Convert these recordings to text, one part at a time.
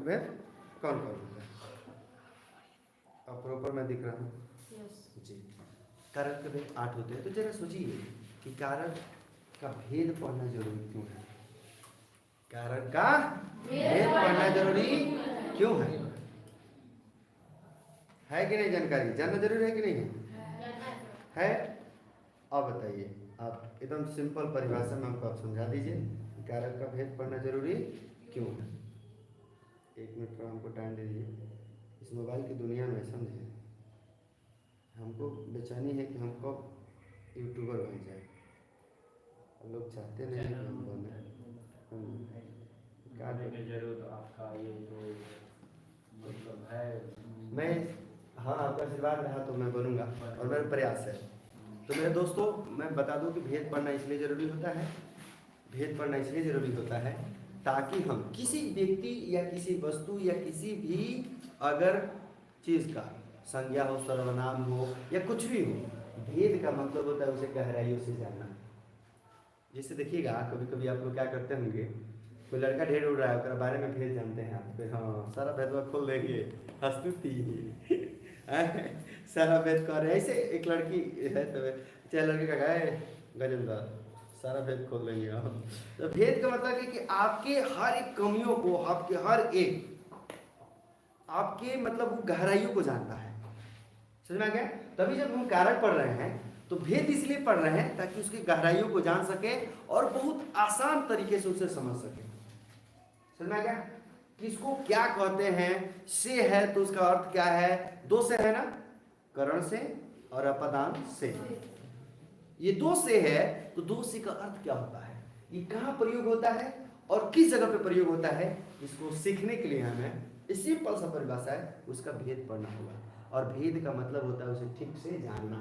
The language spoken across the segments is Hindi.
भेद कौन कौन होता है? अब प्रॉपर मैं दिख रहा हूँ जी। कारक के भेद 8 होते हैं। तो जरा सोचिए कि कारक का भेद पढ़ना जरूरी क्यों है? कारक का भेद पढ़ना जरूरी क्यों है? कि नहीं? जानकारी जानना जरूरी है कि नहीं है? अब बताइए, आप एकदम सिंपल परिभाषा में हमको आप समझा दीजिए कारक का भेद पढ़ना जरूरी क्यों है। 1 मिनट का हमको टाइम दे दीजिए। इस मोबाइल की दुनिया में समझे हमको बेचैनी है कि हम कब यूट्यूबर बन जाए। लोग चाहते नहीं कि हम बने। जरूर आपका ये जो मतलब है, मैं हाँ आपका आशीर्वाद रहा तो मैं बनूंगा और मेरा प्रयास है। तो मेरे दोस्तों, मैं बता दूं कि भेद पढ़ना इसलिए ज़रूरी होता है, भेद पढ़ना इसलिए ज़रूरी होता है ताकि हम किसी व्यक्ति या किसी वस्तु या किसी भी अगर चीज़ का संज्ञा हो, सर्वनाम हो या कुछ भी हो, भेद का मतलब होता है उसे गहराइयों से जानना। जैसे देखिएगा, कभी कभी आप लोग क्या करते होंगे, कोई लड़का ढेर उड़ रहा है, उसके बारे में भेद जानते हैं आप, फिर हाँ सारा भेदवा खोल देंगे, हंसती सारा भेद कर रहे हैं। ऐसे एक लड़की है तो चाहे लड़के का गाय गजेंद्र, सारा भेद खोल देंगे हम। तो भेद का मतलब है कि आपके हर एक कमियों को, आपके हर एक आपके मतलब गहराइयों को जानता है। समझ में आ गया? तभी जब हम कारक पढ़ रहे हैं तो भेद इसलिए पढ़ रहे हैं ताकि उसकी गहराइयों को जान सके और बहुत आसान तरीके से उसे समझ सके। समझ में आ गया? किसको क्या कहते हैं? से है तो उसका अर्थ क्या है? दो से है ना, करण से और अपदान से। ये दो से है तो दो से का अर्थ क्या होता है, ये कहाँ प्रयोग होता है और किस जगह पे प्रयोग होता है, इसको सीखने के लिए हमें सिंपल सा परिभाषा है, उसका भेद पढ़ना होगा। और भेद का मतलब होता है उसे ठीक से जानना।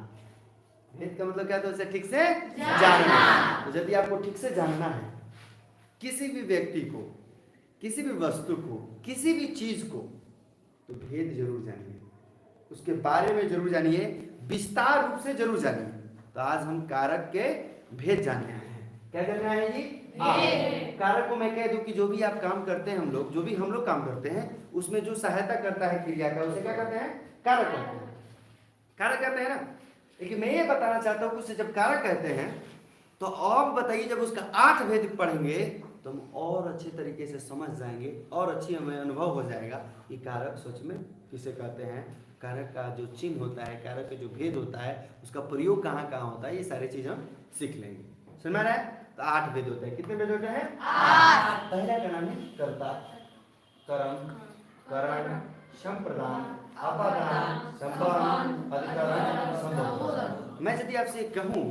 भेद का मतलब क्या होता है? उसे ठीक से जानना। तो यदि आपको ठीक से जानना है किसी भी व्यक्ति को, किसी भी वस्तु को, किसी भी चीज को, तो भेद जरूर जानिए, उसके बारे में जरूर जानिए, विस्तार रूप से जरूर जानिए। तो आज हम कारक के भेद जानने आए हैं। क्या जानने आए हैं जी? कारक को मैं कह दूं कि जो भी आप काम करते हैं, हम लोग जो भी हम लोग काम करते हैं, उसमें जो सहायता करता है क्रिया का, उसे क्या कहते हैं? कारक कहते हैं। कारक कहते हैं ना। लेकिन मैं ये बताना चाहता हूँ कि जब कारक कहते हैं तो अब बताइए, जब उसका 8 भेद पढ़ेंगे तो हम और अच्छे तरीके से समझ जाएंगे और अच्छी हमें अनुभव हो जाएगा कि कारक सच में किसे कहते हैं, कारक का जो चिन्ह होता है, कारक का जो भेद होता है, उसका प्रयोग कहाँ कहाँ होता है, ये सारी चीज़ हम सीख लेंगे। समझ रहा है? तो 8 भेद होते हैं। कितने भेद होते हैं? 8। पहला का नाम है कर्ता, कर्म, करण, संप्रदान, अपादान, संबंध, अधिकरण, संबोधन। मैं यदि आपसे कहूँ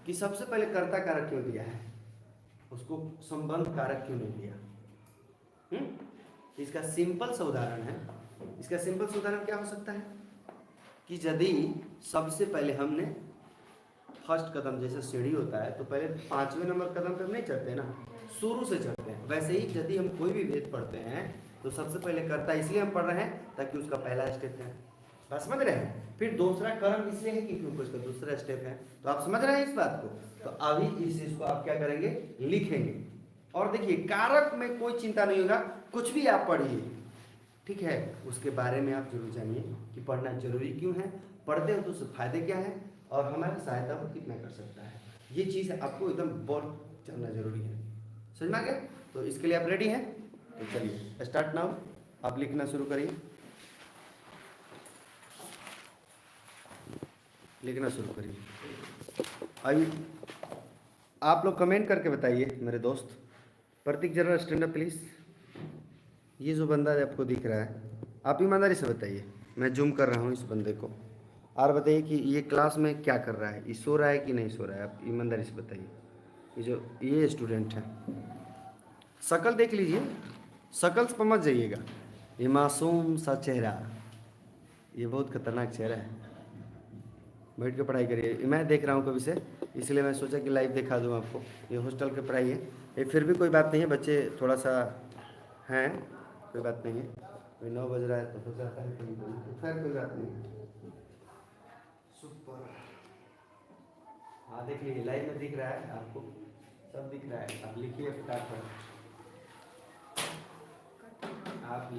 कि सबसे पहले कर्ता कारक क्यों दिया है, उसको संबंध कारक क्यों नहीं दिया? इसका सिंपल सा उदाहरण है। इसका सिंपल सा उदाहरण क्या हो सकता है कि यदि सबसे पहले हमने फर्स्ट कदम, जैसे सीढ़ी होता है तो पहले 5वें नंबर कदम पे हम नहीं चढ़ते ना, शुरू से चढ़ते हैं। वैसे ही यदि हम कोई भी भेद पढ़ते हैं तो सबसे पहले कर्ता इसलिए हम पढ़ रहे हैं ताकि उसका पहला स्टेप है, बात समझ रहे हैं? फिर दूसरा कर्म इसलिए है क्योंकि उसका दूसरा स्टेप है। तो आप समझ रहे हैं इस बात को? तो अभी इस चीज को आप क्या करेंगे? लिखेंगे। और देखिए, कारक में कोई चिंता नहीं होगा, कुछ भी आप पढ़िए, ठीक है, उसके बारे में आप जरूर जानिए कि पढ़ना जरूरी क्यों है, पढ़ते हो तो उससे फायदे क्या है और हमारी सहायता को कितना कर सकता है। ये चीज़ आपको एकदम बहुत जानना जरूरी है। समझ में आ गया? तो इसके लिए आप रेडी हैं? तो चलिए स्टार्ट नाउ, आप लिखना शुरू करिए, लिखना शुरू करिए। अभी आप लोग कमेंट करके बताइए मेरे दोस्त। प्रतीक जरा स्टैंड अप प्लीज़। ये जो बंदा आपको दिख रहा है, आप ईमानदारी से बताइए, मैं जूम कर रहा हूँ इस बंदे को, और बताइए कि ये क्लास में क्या कर रहा है, ये सो रहा है कि नहीं सो रहा है, आप ईमानदारी से बताइए। ये जो ये स्टूडेंट है, शक्ल देख लीजिए, शक्ल से समझ जाइएगा। ये मासूम सा चेहरा, ये बहुत खतरनाक चेहरा है। बैठ के पढ़ाई करिए। मैं देख रहा हूँ कभी से, इसलिए मैं सोचा कि लाइव दिखा दूँ आपको। ये हॉस्टल की पढ़ाई है, ये फिर भी कोई बात नहीं है, बच्चे थोड़ा सा हैं, कोई बात नहीं है। अभी 9 बज रहा है तो हो जाता है कहीं कहीं, तो खैर कोई बात नहीं। सुपर। हाँ देख लीजिए, लाइव में दिख रहा है आपको, सब दिख रहा है। आप लिखिए फटाफट, आप